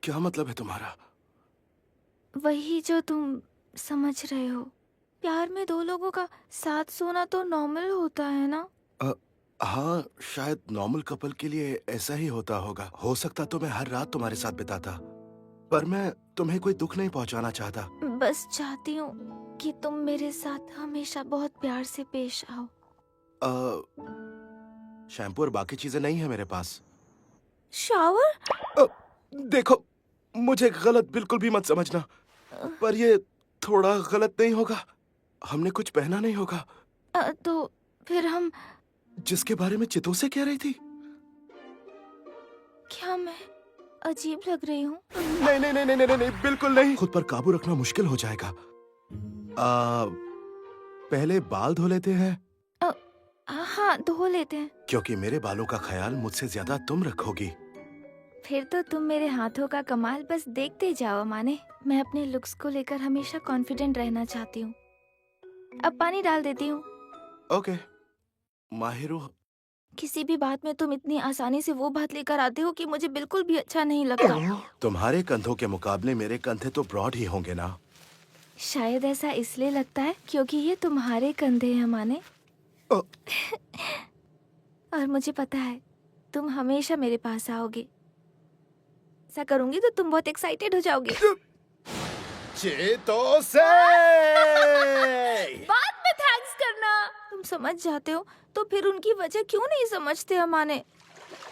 क्या मतलब है तुम्हारा? वही जो तुम समझ रहे हो। प्यार में दो लोगों का साथ सोना तो नॉर्मल होता है ना। अ, हाँ, शायद नॉर्मल कपल के लिए ऐसा ही होता होगा। हो सकता तो मैं हर रात तुम्हारे साथ बिताता, पर मैं तुम्हें कोई दुख नहीं पहुंचाना चाहता। बस चाहती हूँ कि तुम मेरे साथ हमेशा बहुत प्यार से पेश आओ। शैम्पू और बाकी चीजें नहीं है मेरे पास। शावर? अ, देखो, मुझे गलत बिल्कुल भी मत समझना, पर ये थोड़ा गलत नहीं होगा। हमने कुछ पहना नहीं होगा। तो फिर हम। जिसके बारे में चितो से कह रही थी। क्या मैं अजीब लग रही हूँ? नहीं नहीं नहीं नहीं नहीं नहीं, बिल्कुल नहीं। खुद पर काबू रखना मुश्किल हो जाएगा। पहले बाल धो लेते हैं। हाँ, धो लेते हैं। क्योंकि मेरे बालों का ख्याल मुझसे ज्यादा तुम रखोगी। फिर तो तुम मेरे हाथों का कमाल बस देखते जाओ माने। मैं अपने लुक्स को लेकर हमेशा कॉन्फिडेंट रहना चाहती हूँ। अब पानी डाल देती हूँ। ओके माहिरो। किसी भी बात में तुम इतनी आसानी से वो बात लेकर आते हो कि मुझे बिल्कुल भी अच्छा नहीं लगता। तुम्हारे कंधों के मुकाबले मेरे कंधे तो ब्रॉड ही होंगे ना। शायद ऐसा इसलिए लगता है क्योंकि ये तुम्हारे कंधे हैं माने। अ, और मुझे पता है तुम हमेशा मेरे पास आओगे। ऐसा करूंगी तो तुम बहुत एक्साइटेड हो जाओगे। चितो से बाद में थैंक्स करना। तुम समझ जाते हो तो फिर उनकी वजह क्यों नहीं समझते अमाने?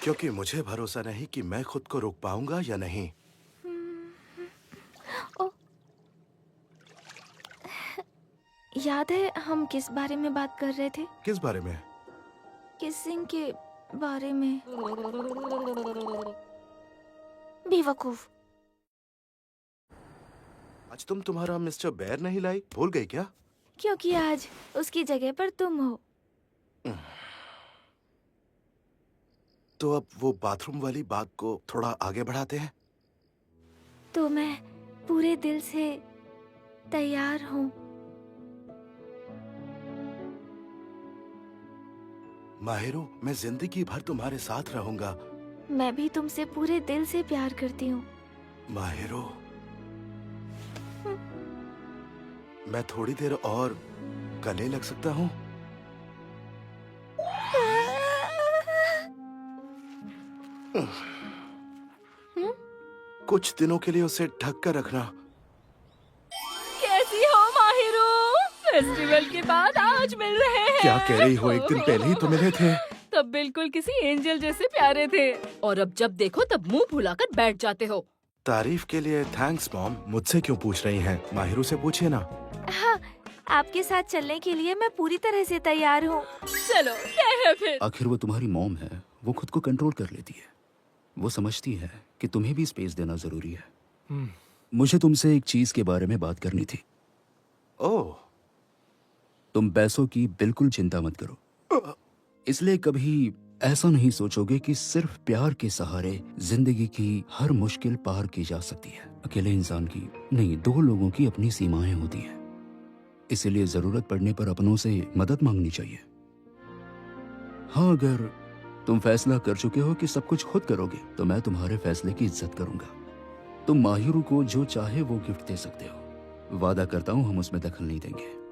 क्योंकि मुझे भरोसा नहीं कि मैं खुद को रोक पाऊंगा या नहीं। ओ, याद है हम किस बारे में बात कर रहे थे? किस बारे में? किसिंग के बारे में। बेवकूफ। आज तुम तुम्हारा मिस्टर बेयर नहीं लाई, भूल गई क्या? क्योंकि आज उसकी जगह पर तुम हो। तो अब वो बाथरूम वाली बात को थोड़ा आगे बढ़ाते हैं। तो मैं पूरे दिल से तैयार हूँ। माहिरो, मैं जिंदगी भर तुम्हारे साथ रहूंगा। मैं भी तुमसे पूरे दिल से प्यार करती हूँ। माहिरो, मैं थोड़ी देर और गले लग सकता हूँ? कुछ दिनों के लिए उसे ढक कर रखना। कैसी हो माहिरो? फेस्टिवल के बाद आज मिल रहे हैं। क्या कह रही हो? एक दिन पहले ही तो मिले थे। तब बिल्कुल किसी एंजल जैसे प्यारे थे, और अब जब देखो तब मुंह फुलाकर बैठ जाते हो। तारीफ के लिए थैंक्स मॉम। मुझसे क्यों पूछ रही हैं? माहिरो से पूछिए ना। हाँ, आपके साथ चलने के लिए मैं पूरी तरह से तैयार हूँ। चलो क्या है फिर? आखिर वो तुम्हारी मॉम है, वो खुद को कंट्रोल कर लेती है। वो समझती है कि तुम्हें भी स्पेस देना जरूरी है। मुझे तुमसे एक चीज के बारे में बात करनी थी। ओह, तुम पैसों की बिल्कुल चिंता मत करो। इसलिए कभी ऐसा नहीं सोचोगे कि सिर्फ प्यार के सहारे जिंदगी की हर मुश्किल पार की जा सकती है। अकेले इंसान की नहीं, दो लोगों की अपनी सीमाएं होती हैं। इसीलिए जरूरत पड़ने पर अपनों से मदद मांगनी चाहिए। हाँ, अगर तुम फैसला कर चुके हो कि सब कुछ खुद करोगे तो मैं तुम्हारे फैसले की इज्जत करूंगा। तुम माहिरू को जो चाहे वो गिफ्ट दे सकते हो। वादा करता हूँ हम उसमें दखल नहीं देंगे।